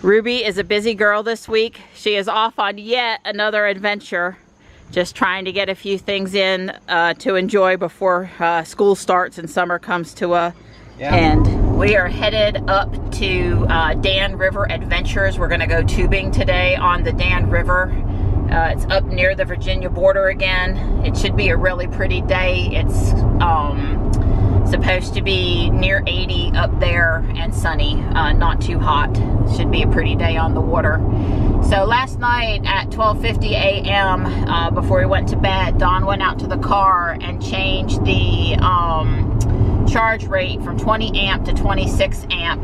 Ruby is a busy girl this week. She is off on yet another adventure, just trying to get a few things in to enjoy before school starts and summer comes to a end. We are headed up to Dan River Adventures. We're gonna go tubing today on the Dan River. It's up near the Virginia border again. It should be a really pretty day. It's supposed to be near 80 up there and sunny, not too hot. Should be a pretty day on the water. So last night at 12:50 a.m. Before we went to bed, Dawn went out to the car and changed the charge rate from 20 amp to 26 amp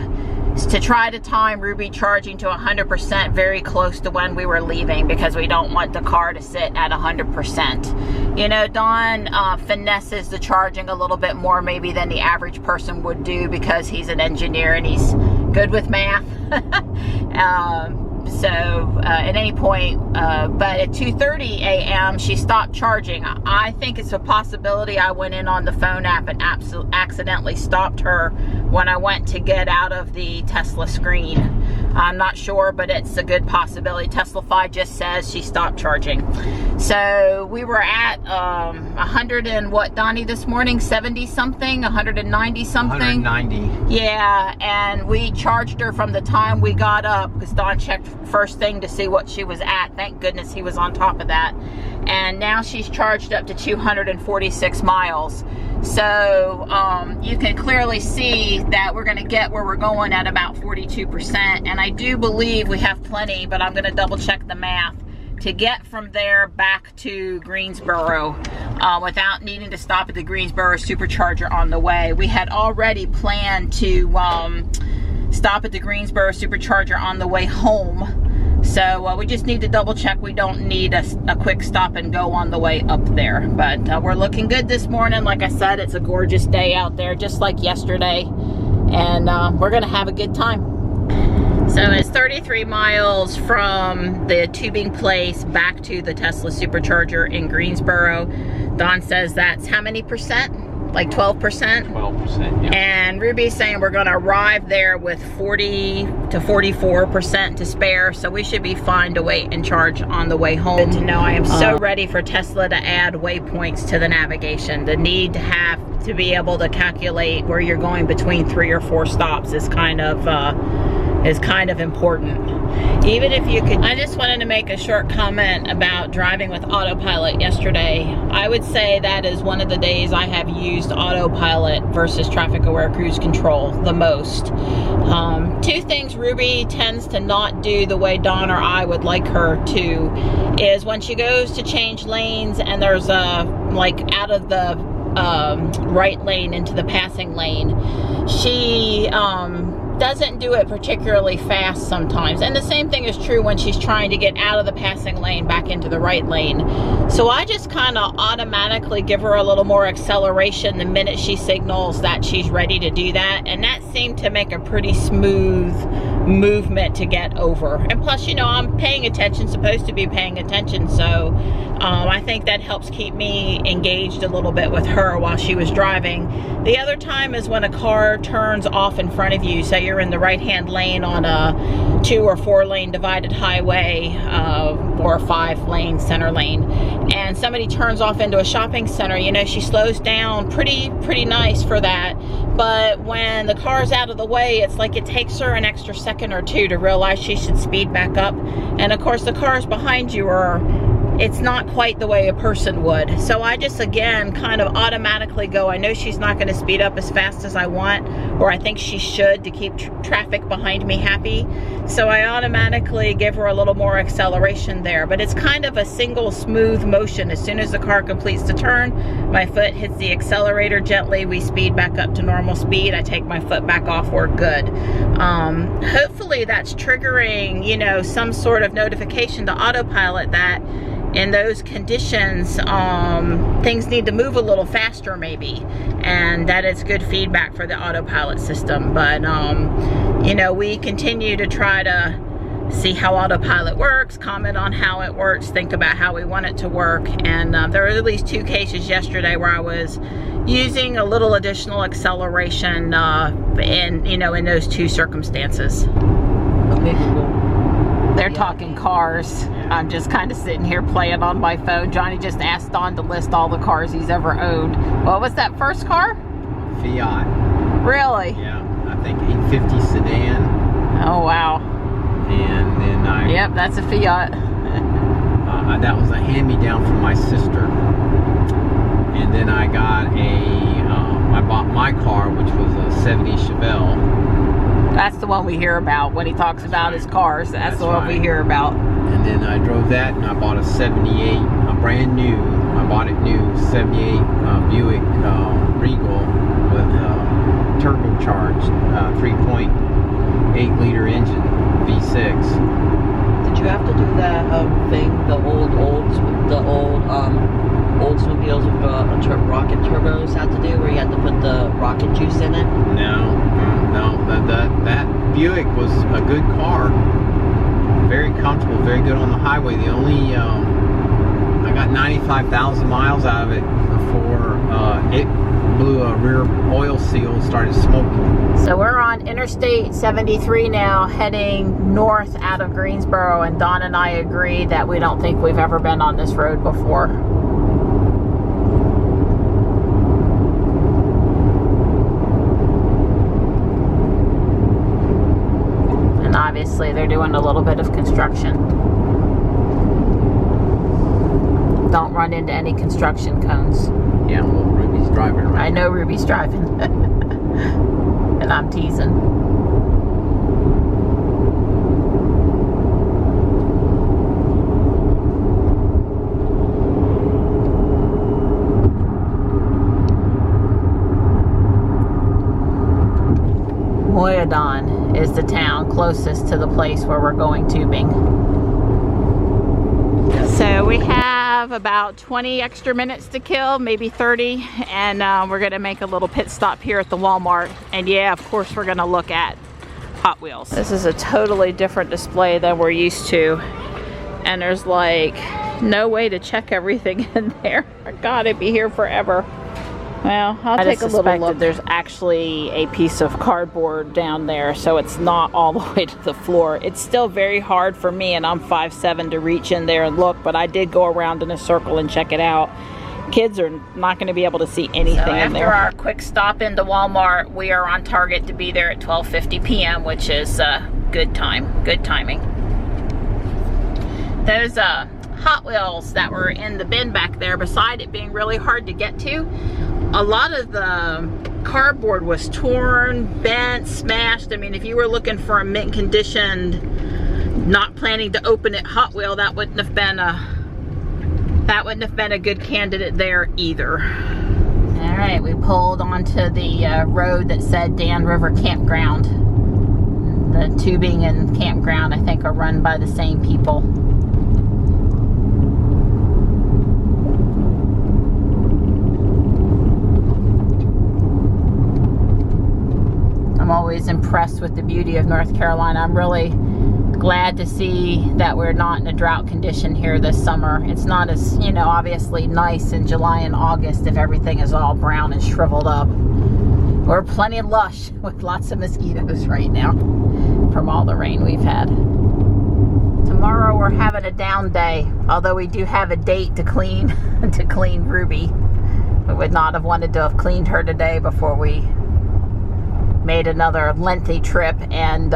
to try to time Ruby charging to 100% very close to when we were leaving, because we don't want the car to sit at 100%. You know, Dawn finesses the charging a little bit more maybe than the average person would do, because he's an engineer and he's good with math. So at any point, but at 2:30 a.m. she stopped charging. I think it's a possibility I went in on the phone app and accidentally stopped her when I went to get out of the Tesla screen. I'm not sure, but it's a good possibility. Teslafy just says she stopped charging. So we were at 100 and what, Donnie, this morning? 70 something, 190 something? 190. Yeah, and we charged her from the time we got up, because Don checked first thing to see what she was at. Thank goodness he was on top of that. And now she's charged up to 246 miles. So you can clearly see that we're going to get where we're going at about 42%. And I do believe we have plenty, but I'm going to double check the math, to get from there back to Greensboro without needing to stop at the Greensboro supercharger on the way. We had already planned to stop at the Greensboro supercharger on the way home. So we just need to double check we don't need a quick stop and go on the way up there. But we're looking good this morning. Like I said, it's a gorgeous day out there, just like yesterday. And we're gonna have a good time. So it's 33 miles from the tubing place back to the Tesla supercharger in Greensboro. Don says that's how many percent? Like 12%? 12%, yeah. And Ruby's saying we're gonna arrive there with 40 to 44% to spare, so we should be fine to wait and charge on the way home. Good to know. I am so ready for Tesla to add waypoints to the navigation. The need to have to be able to calculate where you're going between 3 or 4 stops is kind of important. Even if you could, I just wanted to make a short comment about driving with autopilot yesterday. I would say that is one of the days I have used autopilot versus traffic aware cruise control the most. 2 things Ruby tends to not do the way Dawn or I would like her to is when she goes to change lanes and there's a, like, out of the right lane into the passing lane, she doesn't do it particularly fast sometimes. And the same thing is true when she's trying to get out of the passing lane back into the right lane. So I just kind of automatically give her a little more acceleration the minute she signals that she's ready to do that. And that seemed to make a pretty smooth movement to get over. And plus, you know, I'm paying attention, supposed to be paying attention. So I think that helps keep me engaged a little bit with her while she was driving. The other time is when a car turns off in front of you. Say you're in the right-hand lane on a 2 or 4 lane divided highway, or a 5 lane center lane, and somebody turns off into a shopping center. You know, she slows down pretty nice for that. But when the car's out of the way, it's like it takes her an extra second or 2 to realize she should speed back up. And of course the cars behind you are, it's not quite the way a person would. So I just, again, kind of automatically go, I know she's not going to speed up as fast as I want, or I think she should, to keep traffic behind me happy. So I automatically give her a little more acceleration there. But it's kind of a single smooth motion. As soon as the car completes the turn, my foot hits the accelerator gently, we speed back up to normal speed, I take my foot back off, we're good. Hopefully that's triggering, you know, some sort of notification to autopilot that in those conditions, things need to move a little faster maybe, and that is good feedback for the autopilot system. But you know, we continue to try to see how autopilot works, comment on how it works, think about how we want it to work. And there were at least 2 cases yesterday where I was using a little additional acceleration in those 2 circumstances. Okay, cool. They're talking cars. I'm just kind of sitting here playing on my phone. Johnny just asked Don to list all the cars he's ever owned. What was that first car? Fiat. Really? Yeah, I think 850 sedan. Oh, wow. And then Yep, that's a Fiat. that was a hand-me-down from my sister. And then I got I bought my car, which was a 70 Chevelle. That's the one we hear about when he talks about his cars. That's the one we hear about. And then I drove that, and I bought a 78, a brand new, I bought it new, 78 Buick Regal with turbocharged 3.8 liter engine, V6. Did you have to do that thing the old Oldsmobiles with rocket turbos had to do, where you had to put the rocket juice in it? No, that Buick was a good car, very comfortable, very good on the highway. The only I got 95,000 miles out of it before it blew a rear oil seal and started smoking. So we're on Interstate 73 now, heading north out of Greensboro, and Don and I agree that we don't think we've ever been on this road before. And obviously they're doing a little bit of construction. Don't run into any construction cones. Yeah, well, Ruby's driving right I know Ruby's driving. And I'm teasing. Moyadon is the town closest to the place where we're going tubing. So we have about 20 extra minutes to kill, maybe 30, and we're gonna make a little pit stop here at the Walmart. And yeah, of course, we're gonna look at Hot Wheels. This is a totally different display than we're used to. And there's like no way to check everything in there. God, it'd be here forever. Well, I'll take a little look. There's actually a piece of cardboard down there, so it's not all the way to the floor. It's still very hard for me, and I'm 5'7", to reach in there and look, but I did go around in a circle and check it out. Kids are not going to be able to see anything in there. After our quick stop into Walmart, we are on target to be there at 12:50 p.m., which is good timing. Those Hot Wheels that were in the bin back there, beside it being really hard to get to, a lot of the cardboard was torn, bent, smashed. I mean, if you were looking for a mint conditioned, not planning to open it Hot Wheel, that wouldn't have been a good candidate there either. All right, we pulled onto the road that said Dan River Campground. The tubing and campground, I think, are run by the same people. I'm always impressed with the beauty of North Carolina. I'm really glad to see that we're not in a drought condition here this summer. It's not as, you know, obviously nice in July and August if everything is all brown and shriveled up. We're plenty lush with lots of mosquitoes right now from all the rain we've had. Tomorrow we're having a down day, although we do have a date to clean Ruby. We would not have wanted to have cleaned her today before we made another lengthy trip, and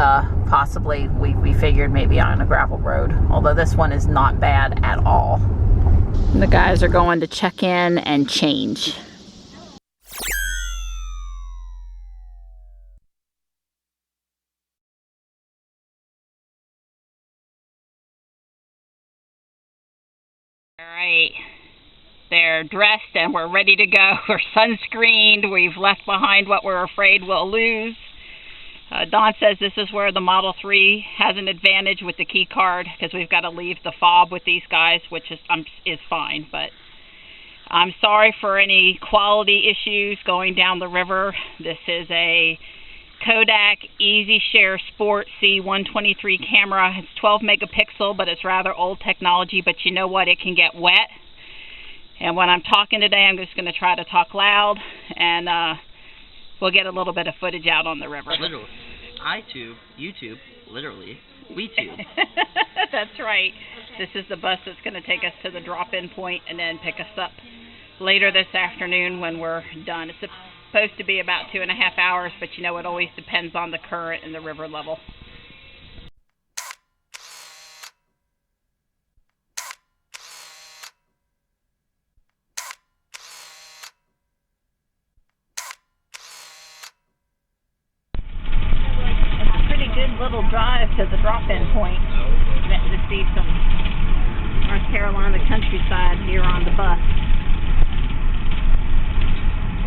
possibly we figured maybe on a gravel road, although this one is not bad at all. And the guys are going to check in and change. All right, they're dressed and we're ready to go. We're sunscreened. We've left behind what we're afraid we'll lose. Don says this is where the Model 3 has an advantage with the key card, because we've got to leave the fob with these guys, which is fine. But I'm sorry for any quality issues going down the river. This is a Kodak Easy Share Sport C123 camera. It's 12 megapixel, but it's rather old technology. But you know what? It can get wet. And when I'm talking today, I'm just going to try to talk loud, and we'll get a little bit of footage out on the river. Literally. YouTube, literally, We too. That's right. This is the bus that's going to take us to the drop-in point and then pick us up later this afternoon when we're done. It's supposed to be about 2.5 hours, but you know, it always depends on the current and the river level. Good little drive to the drop-in point. Getting to see some North Carolina countryside here on the bus.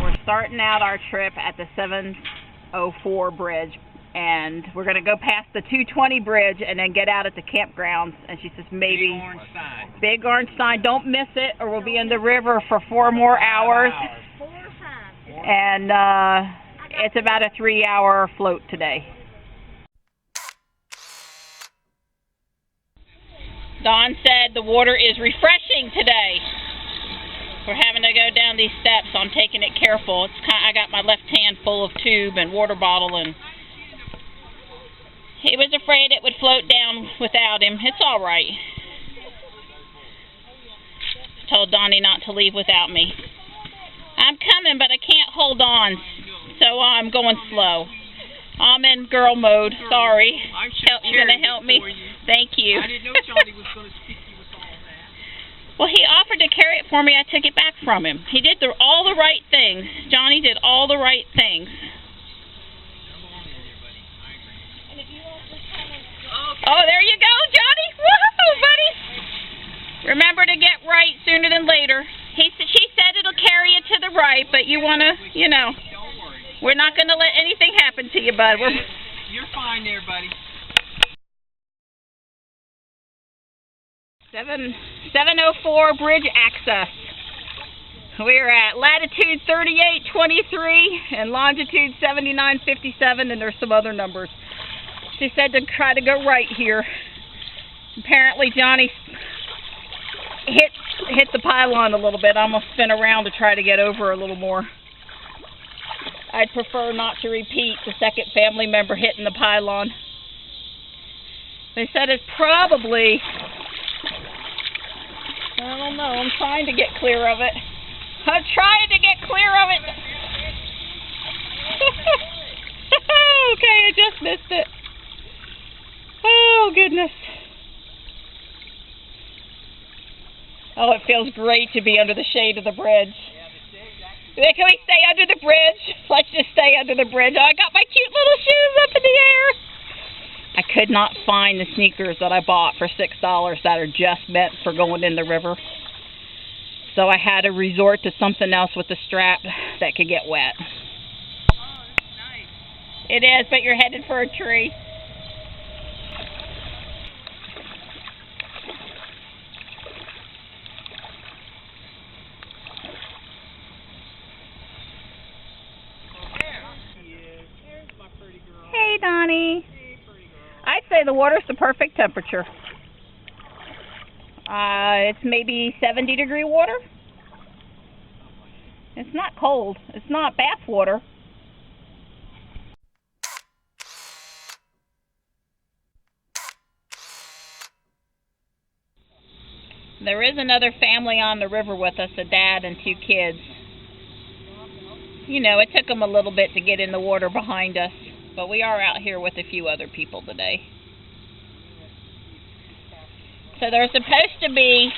We're starting out our trip at the 704 bridge, and we're going to go past the 220 bridge and then get out at the campgrounds. And she says maybe big orange sign. Don't miss it, or we'll be in the river for 4 more hours. And it's about a 3-hour float today. Dawn said the water is refreshing today. We're having to go down these steps, so I'm taking it careful. I got my left hand full of tube and water bottle, and he was afraid it would float down without him. It's all right. Told Donnie not to leave without me. I'm coming, but I can't hold on, so I'm going slow. I'm in girl mode. Sorry. You're going to help me? Thank you. I didn't know Johnny was going to speak to us all that. Well, he offered to carry it for me. I took it back from him. He did all the right things. Johnny did all the right things. Oh, there you go, Johnny. Woohoo, buddy. Remember to get right sooner than later. She said it'll carry you to the right, but you want to, you know. We're not going to let anything happen to you, bud. You're fine there, buddy. 704 bridge access. We're at latitude 3823 and longitude 7957, and there's some other numbers. She said to try to go right here. Apparently Johnny hit the pylon a little bit. I'm going to spin around to try to get over a little more. I'd prefer not to repeat the second family member hitting the pylon. They said it's probably, I don't know, I'm trying to get clear of it. I'm trying to get clear of it. Okay, I just missed it. Oh, goodness. Oh, it feels great to be under the shade of the bridge. Can we stay under the bridge? Let's just stay under the bridge. Oh, I got my cute little shoes up in the air. I could not find the sneakers that I bought for $6 that are just meant for going in the river. So I had to resort to something else with the strap that could get wet. Oh, that's nice. It is, but you're headed for a tree. Hey, Donnie. I'd say the water's the perfect temperature. It's maybe 70-degree water. It's not cold. It's not bath water. There is another family on the river with us, a dad and 2 kids. You know, it took them a little bit to get in the water behind us, but we are out here with a few other people today. So there's supposed to be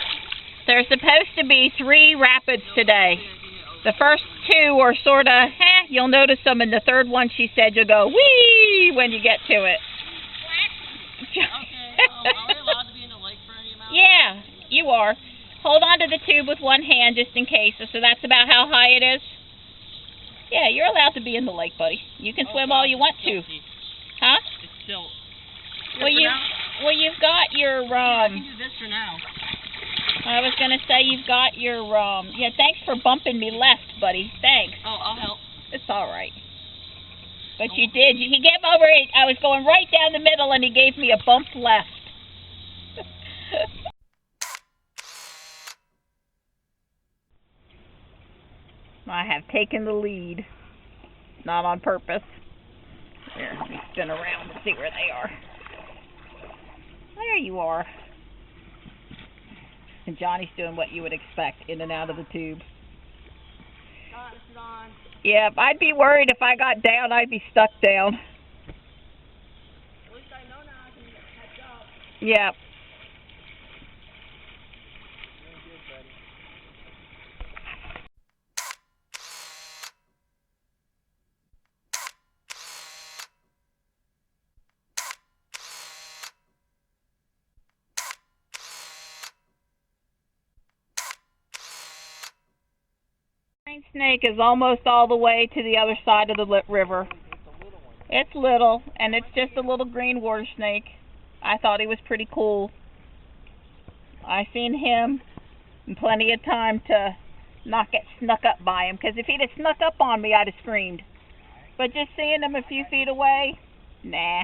3 rapids today. The first 2 are sort of, you'll notice them, and the third one, she said, you'll go, whee, when you get to it. Okay, are we allowed to be in the lake for any amount? Yeah, you are. Hold on to the tube with one hand just in case. So that's about how high it is? Yeah, you're allowed to be in the lake, buddy. You can swim all you want to. Huh? It's still... Well, you've got your, I can do this for now. I was going to say you've got your, yeah, thanks for bumping me left, buddy. Thanks. Oh, I'll help. It's all right. But you did. He gave over it. I was going right down the middle, and he gave me a bump left. I have taken the lead. Not on purpose. Here, let me spin around and see where they are. There you are. And Johnny's doing what you would expect, in and out of the tube. Yeah, I'd be worried if I got down, I'd be stuck down. At least I know now I can catch up. Yeah. Snake is almost all the way to the other side of the river. It's little, and it's just a little green water snake. I thought he was pretty cool. I seen him in plenty of time to not get snuck up by him, because if he'd have snuck up on me, I'd have screamed. But just seeing him a few feet away, nah.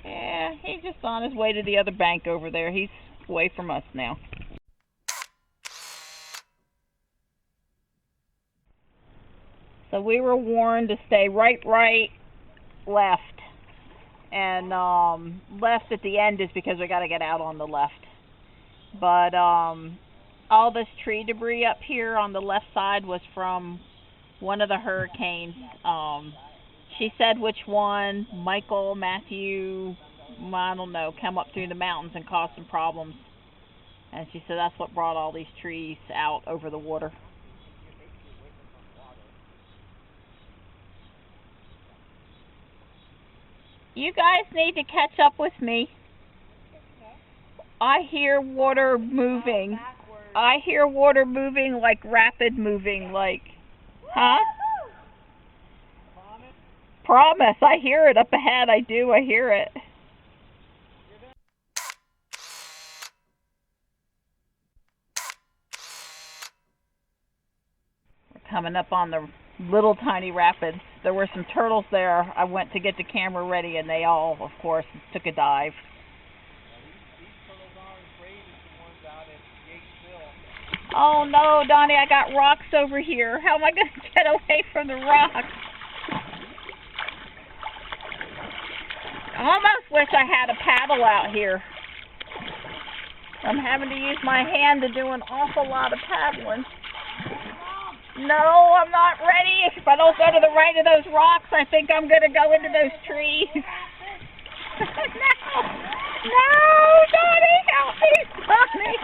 Yeah, he's just on his way to the other bank over there. He's away from us now. So we were warned to stay right, left. And left at the end is because we got to get out on the left. But all this tree debris up here on the left side was from one of the hurricanes. She said which one, Michael, Matthew, I don't know, come up through the mountains and caused some problems. And she said that's what brought all these trees out over the water. You guys need to catch up with me. I hear water moving. I hear water moving, like rapid moving, like, huh? Promise, I hear it up ahead. I do, I hear it. We're coming up on the little tiny rapids. There were some turtles there. I went to get the camera ready and they all, of course, took a dive. Oh no, Donnie, I got rocks over here. How am I going to get away from the rocks? I almost wish I had a paddle out here. I'm having to use my hand to do an awful lot of paddling. No, I'm not ready. If I don't go to the right of those rocks, I think I'm going to go into those trees. No, Donnie, help me. Donnie,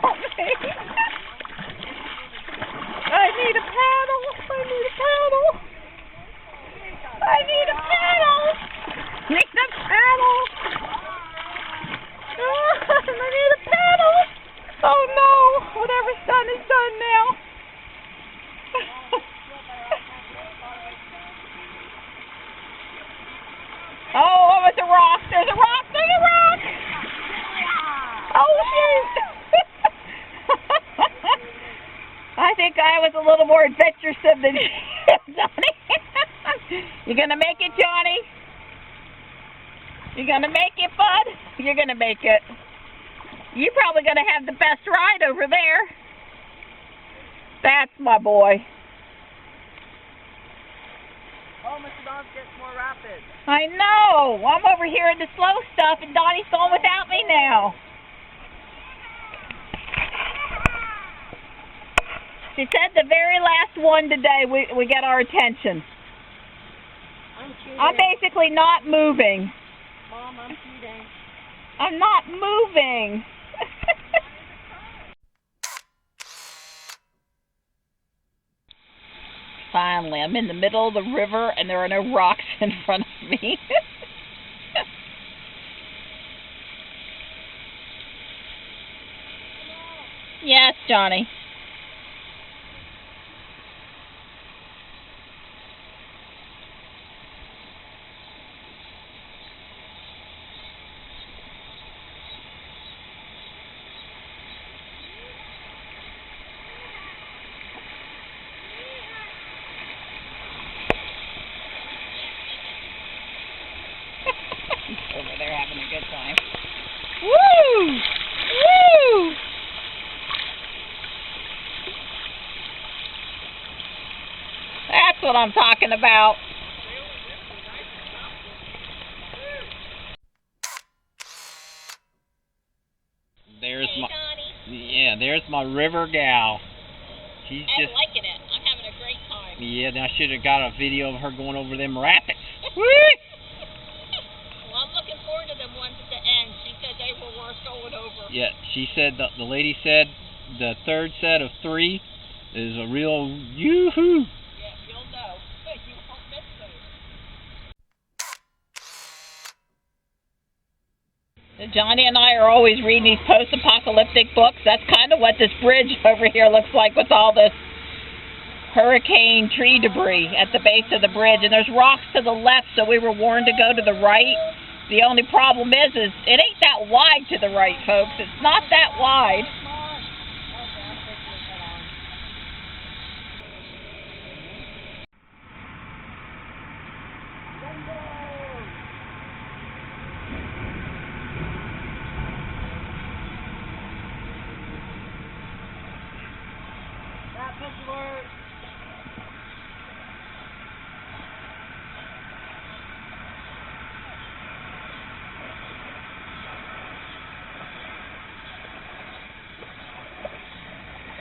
help me. I need a paddle. I need a paddle. I need a paddle. Need a paddle. Oh, I need a paddle. Oh no, whatever's done is done now. Oh, it's a rock. There's a rock. There's a rock. Oh, shoot. I think I was a little more adventuresome than you, Johnny. You gonna make it, Johnny? You gonna make it, bud? You're gonna make it. You're probably gonna have the best ride over there. That's my boy. Oh, Mr. Don's getting more rapid. I know. I'm over here in the slow stuff, and Donnie's going without me now. She said the very last one today we get our attention. I'm basically not moving. Mom, I'm cheating. I'm not moving. Finally, I'm in the middle of the river and there are no rocks in front of me. Yes, Johnny. Over there having a good time. Woo! Woo! what I'm talking about. There's my river gal. She's I'm liking it. I'm having a great time. Yeah, I should have got a video of her going over them rapids. Woo! Well, I'm looking forward to them ones at the end. She said they were worth going over. Yeah, she said, the lady said the third set of 3 is a real yoo-hoo. Yeah, you'll know. You won't miss those. Johnny and I are always reading these post-apocalyptic books. That's kind of what this bridge over here looks like with all this hurricane tree debris at the base of the bridge. And there's rocks to the left, so we were warned to go to the right. The only problem is it ain't that wide to the right, folks. It's not that wide.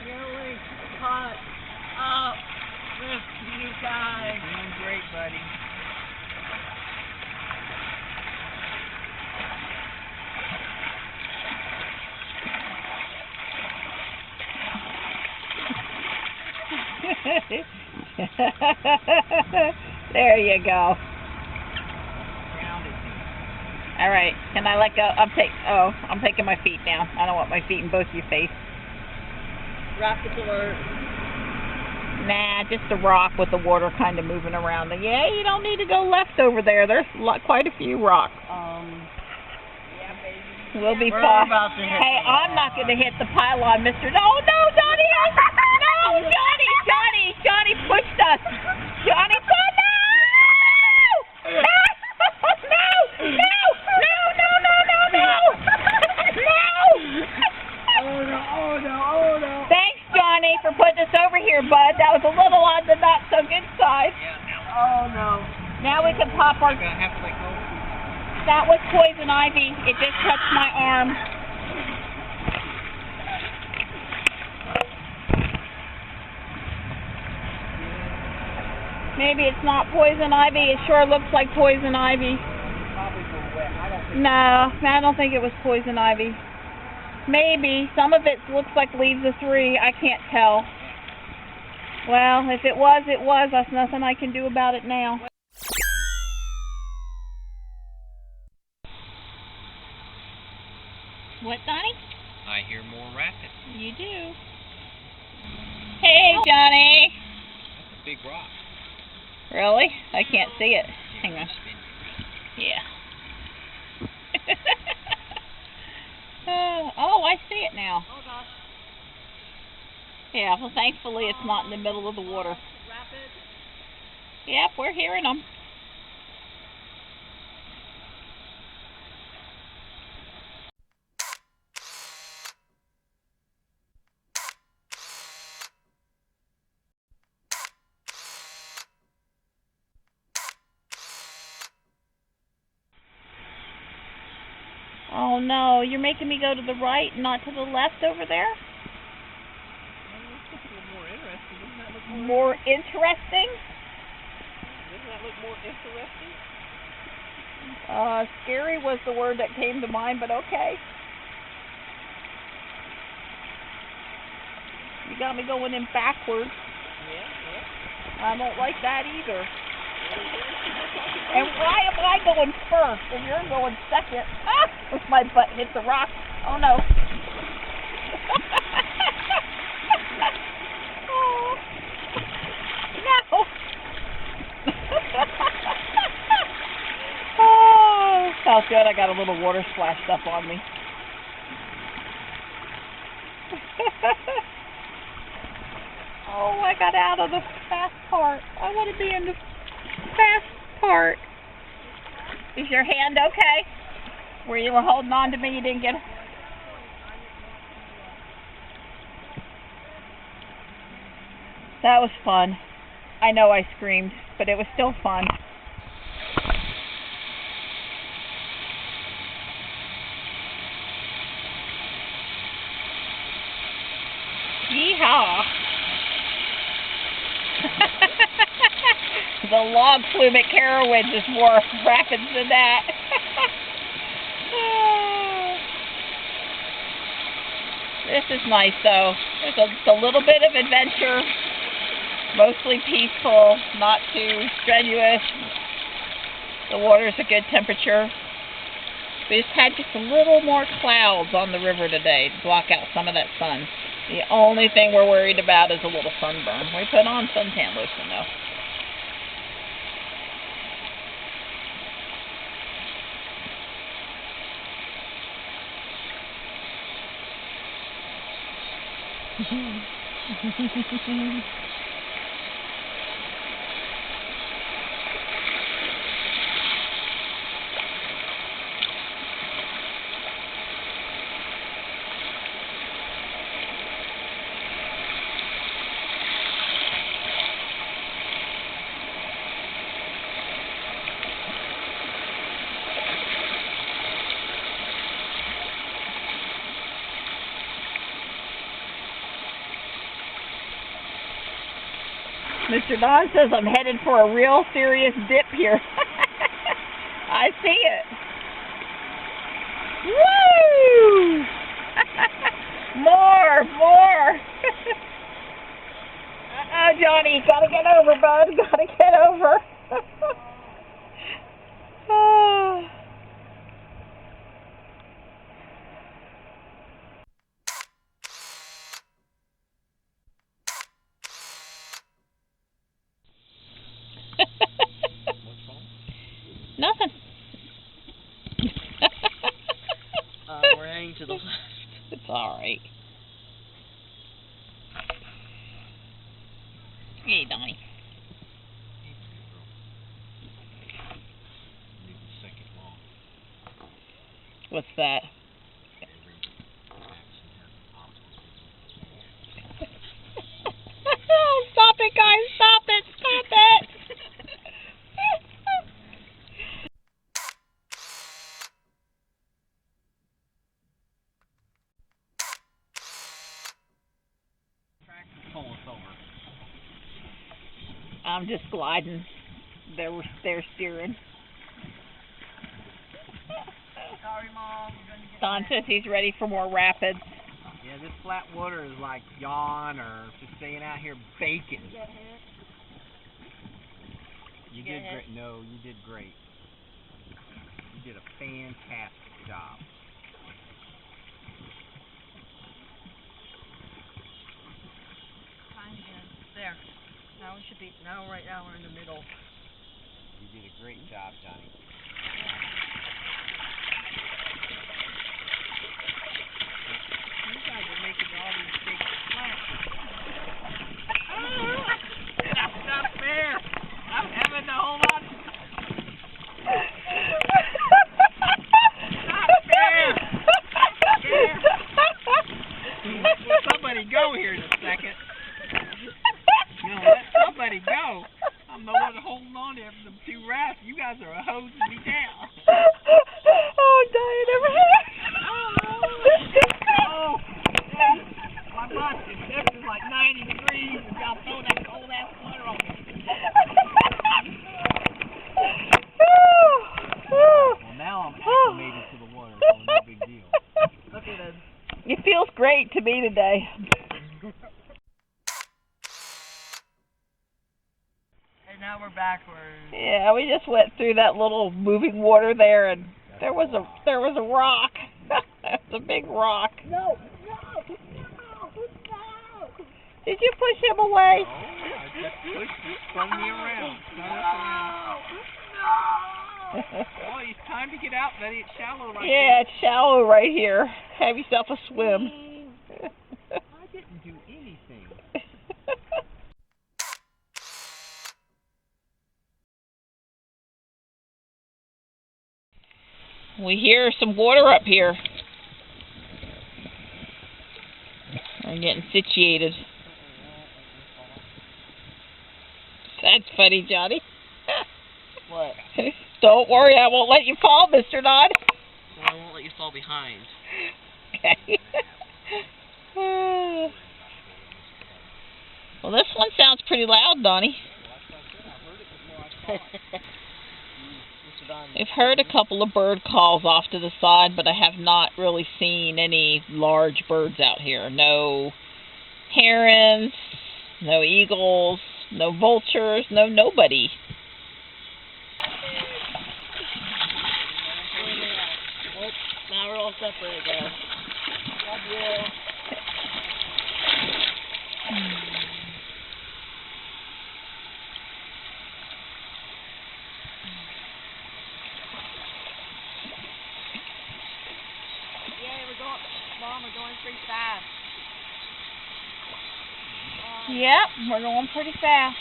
Really hot up with you guys. Doing great, buddy. There you go. All right, can I let go? I'm taking my feet down. I don't want my feet in both your face. Rocket alert. Nah, just a rock with the water kind of moving around. Yeah, you don't need to go left over there. There's quite a few rocks. Yeah, baby. We'll be We're fine. about to hit Hey, the I'm not going to hit the pylon, Mr. No, Johnny! No, Johnny pushed us. Johnny, no! Oh no. Thanks, Johnny, for putting us over here, bud. That was a little on the not so good side. Oh no. Now we can pop our... Gonna have to let go. That was poison ivy. It just touched my arm. Maybe it's not poison ivy. It sure looks like poison ivy. No, I don't think it was poison ivy. Maybe. Some of it looks like leaves of 3. I can't tell. Well, if it was, it was. There's nothing I can do about it now. What, Donnie? I hear more rapids. You do. Hey, Johnny. That's a big rock. Really? I can't see it. Hang on. Yeah. Oh, I see it now. Oh gosh. Yeah, well, thankfully it's not in the middle of the water. Rapid. Yep, we're hearing them. Oh no, you're making me go to the right, not to the left over there? More interesting. Doesn't that look More interesting? Doesn't that look more interesting? Scary was the word that came to mind, but okay. You got me going in backwards. Yeah. I don't like that either. And why am I going first and you're going second? Ah! My butt hit the rock. Oh no. Oh. No. Oh, felt good. I got a little water splashed up on me. Oh, I got out of the fast part. I want to be in the fast part. Is your hand okay? Where you were holding on to me, you didn't get... That was fun. I know I screamed, but it was still fun. Yeehaw! The log flume at Carowinds is more rapids than that. This is nice though. There's a little bit of adventure, mostly peaceful, not too strenuous. The water's a good temperature. We just had a little more clouds on the river today to block out some of that sun. The only thing we're worried about is a little sunburn. We put on suntan lotion though. Mr. Don says I'm headed for a real serious dip here. I see it. Woo! More. Uh-oh, Johnny, gotta get over, bud. Gotta get over. Nothing. We're heading to the left. It's alright. Hey, Donnie. What's that? Stop it, guys! Stop it! Stop it! I'm just gliding. They're steering. Sorry, Mom. Don says he's ready for more rapids. Yeah, this flat water is like yawn or just staying out here baking. You did great. No, you did great. You did a fantastic job. There. Now we should be. Now, right now, we're in the middle. You did a great job, Johnny. You guys are making all these big splashes. That's not fair. I'm having to hold on. Not fair. Not fair. Will somebody go here in a second? No, let somebody go. I'm the one holding on to them two rafts. You guys are hosing me down. Oh, dying over here. Oh, my butt is temperature like 90 degrees and y'all throw that cold ass water on me. Well, now I'm acclimated to the water, so no big deal. Look at it. It feels great to me today. And now we're backwards. Yeah, we just went through that little moving water there, and there was a rock. It's a big rock. No. Did you push him away? No, I just pushed you, spun me around. No. Oh, it's time to get out, buddy. It's shallow right Yeah, it's shallow right here. Have yourself a swim. there. I didn't do anything. We hear some water up here. We're getting situated. That's funny, Johnny. What? Don't worry, I won't let you fall, Mr. Dodd. No, I won't let you fall behind. Okay. Well, this one sounds pretty loud, Donnie. I've heard a couple of bird calls off to the side, but I have not really seen any large birds out here. No herons, no eagles, no vultures, no nobody. Now we're all separate again. Love you. Mom, we're going pretty fast. Yep, we're going pretty fast.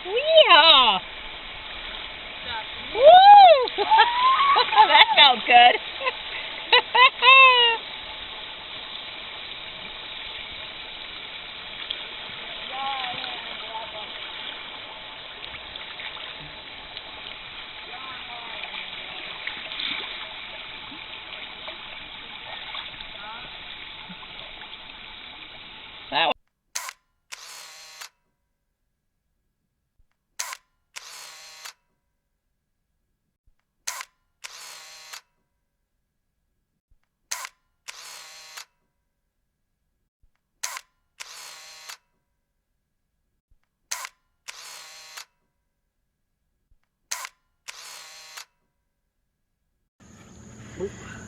Yeah. Woo! That felt good. That was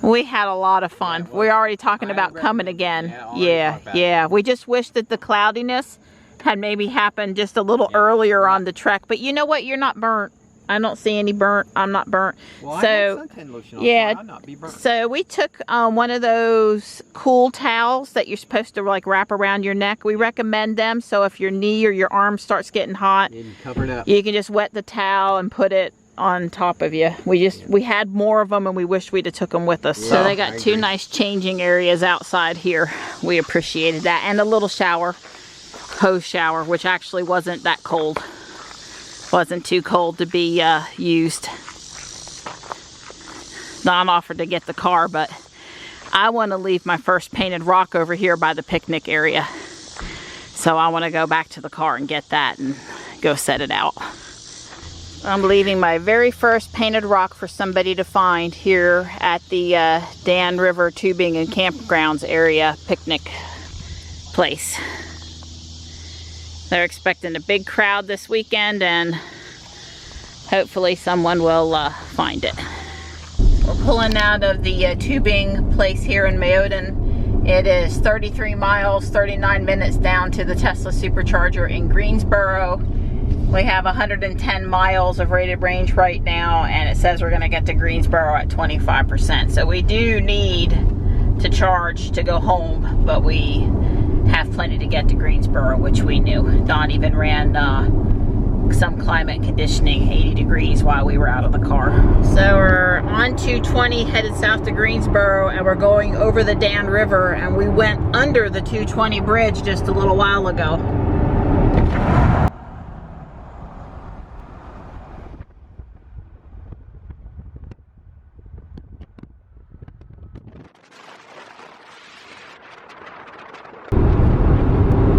We had a lot of fun. We're already talking about coming again. Yeah. We just wish that the cloudiness had maybe happened just a little earlier on the trek. But you know what? You're not burnt. I don't see any burnt. I'm not burnt. Well, so, I had suntan lotion on, yeah. so I'd not be burnt. So we took one of those cool towels that you're supposed to like wrap around your neck. We recommend them. So if your knee or your arm starts getting hot, Cover it up. you can just wet the towel and put it on top of you. We had more of them and we wish we'd have took them with us. Yeah, so they got two nice changing areas outside here. We appreciated that. And a little shower, hose shower, which actually wasn't that cold. Wasn't too cold to be used. Don offered to get the car, but I want to leave my first painted rock over here by the picnic area. So I want to go back to the car and get that and go set it out. I'm leaving my very first painted rock for somebody to find here at the Dan River Tubing and Campgrounds area picnic place. They're expecting a big crowd this weekend and hopefully someone will find it. We're pulling out of the tubing place here in Mayodan. It is 33 miles, 39 minutes down to the Tesla supercharger in Greensboro. We have 110 miles of rated range right now, and it says we're going to get to Greensboro at 25%. So we do need to charge to go home, but we have plenty to get to Greensboro, which we knew. Don even ran some climate conditioning, 80 degrees, while we were out of the car. So we're on 220 headed south to Greensboro, and we're going over the Dan River, and we went under the 220 bridge just a little while ago.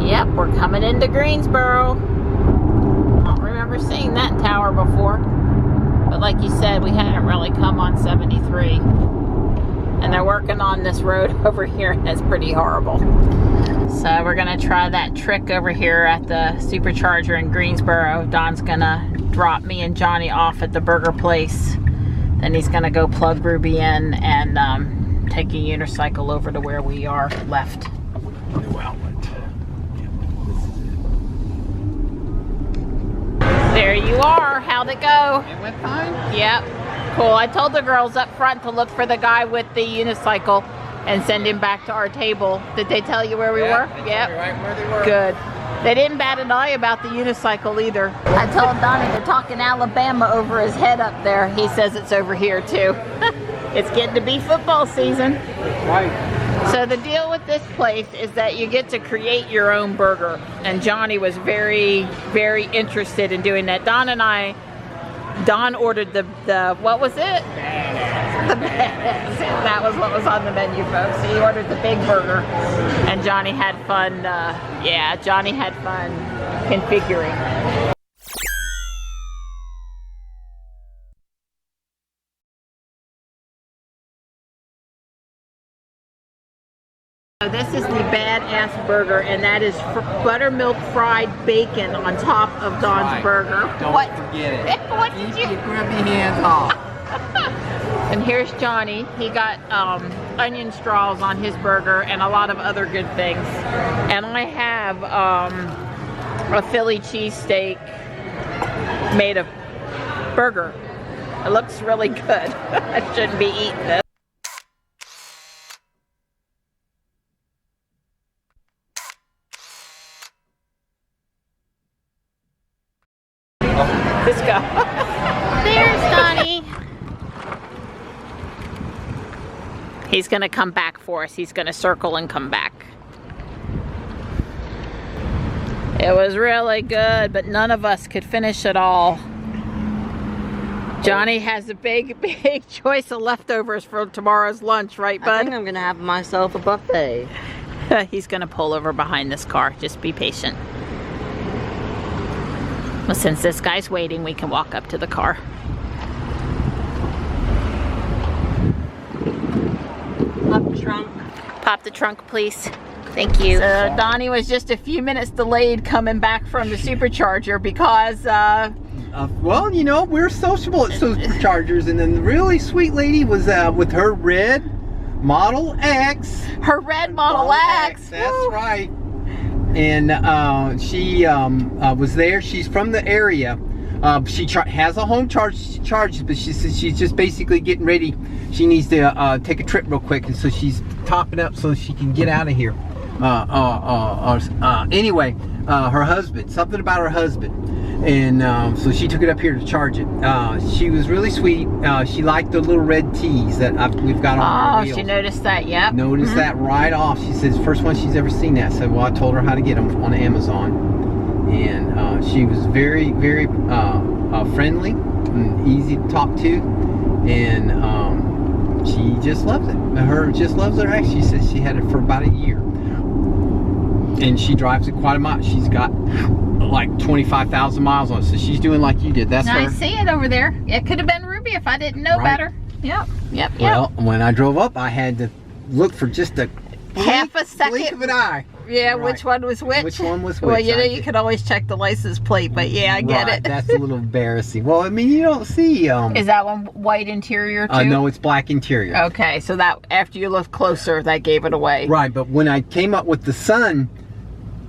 Yep, we're coming into Greensboro. Don't remember seeing that tower before. But like you said, we hadn't really come on 73. And they're working on this road over here, and it's pretty horrible. So we're gonna try that trick over here at the supercharger in Greensboro. Don's gonna drop me and Johnny off at the burger place. Then he's gonna go plug Ruby in and take a unicycle over to where we are left. New outlet. There you are. How'd it go? It went fine. Yep. Cool. I told the girls up front to look for the guy with the unicycle. and send him back to our table. Did they tell you where we were? Yep. Right where they were. Good. They didn't bat an eye about the unicycle either. I told Donnie they're talking Alabama over his head up there. He says it's over here too. It's getting to be football season. Right. So the deal with this place is that you get to create your own burger. And Johnny was very, very interested in doing that. Don ordered the what was it? The badass. That was what was on the menu, folks. He ordered the big burger, and Johnny had fun. Yeah, Johnny had fun configuring. So this is the badass burger, and that is buttermilk fried bacon on top of Don's burger. Don't forget it. What did Keep you? your grubby hands off. And here's Johnny. He got onion straws on his burger and a lot of other good things. And I have a Philly cheesesteak made of burger. It looks really good. I shouldn't be eating this. Let's go. There's Donnie. He's gonna come back for us. He's gonna circle and come back. It was really good, but none of us could finish it all. Johnny has a big choice of leftovers for tomorrow's lunch, right, bud? I think I'm gonna have myself a buffet. He's gonna pull over behind this car. Just be patient. Well, since this guy's waiting, we can walk up to the car. Pop the trunk. Pop the trunk, please. Thank you. So Donnie was just a few minutes delayed coming back from the supercharger because well, you know, we're sociable at superchargers, and then the really sweet lady was with her red Model X. Her red Model X. That's Woo. right. And she was there. She's from the area. She has a home charge, but she says she's just basically getting ready. She needs to take a trip real quick, and so she's topping up so she can get out of here. Anyway, her husband, something about her husband, and so she took it up here to charge it. She was really sweet. She liked the little red tees that we've got on our wheels. Oh, she noticed that, yep. Noticed that right off. She says first one she's ever seen that. So well, I told her how to get them on Amazon, and she was very, very friendly and easy to talk to, and she just loves it. Just loves her X. She says she had it for about a year, and she drives it quite a mile. She's got like 25,000 miles on it, so she's doing like you did. That's her. I see it over there. It could have been Ruby if I didn't know better. Yep. Well, when I drove up, I had to look for just a half a second. blink of an eye. Yeah, Right. which one was which? Which one was which? Well, you know, you could always check the license plate, but yeah, I get Right, it. That's a little embarrassing. Well, I mean, you don't see. Is that one white interior too? No, it's black interior. Okay, so that after you looked closer, that gave it away. Right, but when I came up with the sun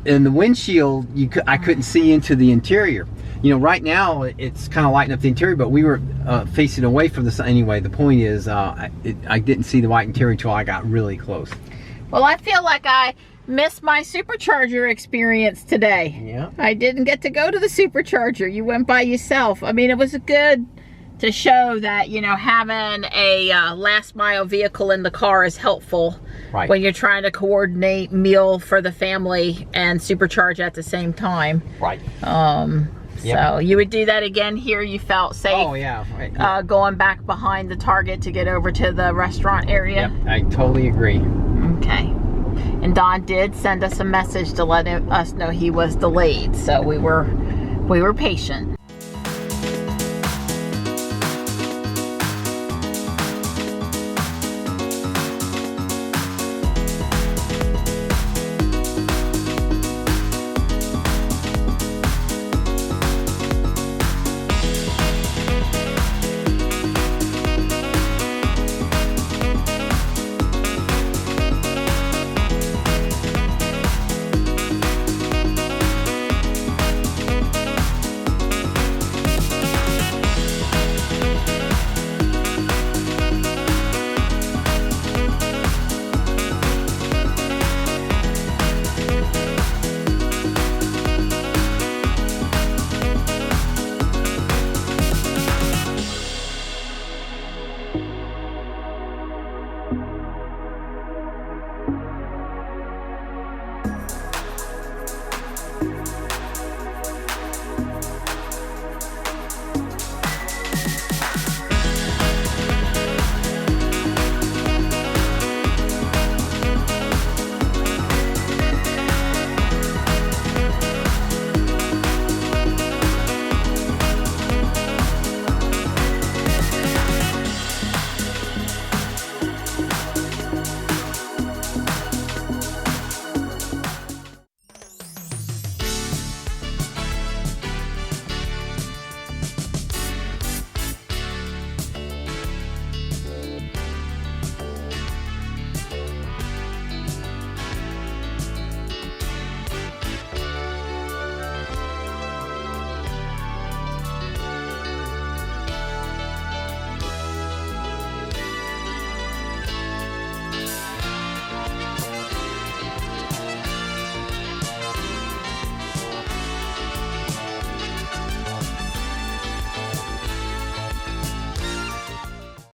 in the windshield, I couldn't see into the interior. You know, right now it's kind of lighting up the interior, but we were facing away from the sun. Anyway, the point is, I didn't see the white interior until I got really close. Well, I feel like I missed my supercharger experience today. Yeah. I didn't get to go to the supercharger. You went by yourself. I mean, it was good to show that, you know, having a last mile vehicle in the car is helpful. Right. When you're trying to coordinate meal for the family and supercharge at the same time. Right. So you would do that again here? You felt safe? Oh yeah. Right, yeah. Going back behind the Target to get over to the restaurant area? Yep, I totally agree. Okay. And Don did send us a message to let us know he was delayed, so we were patient.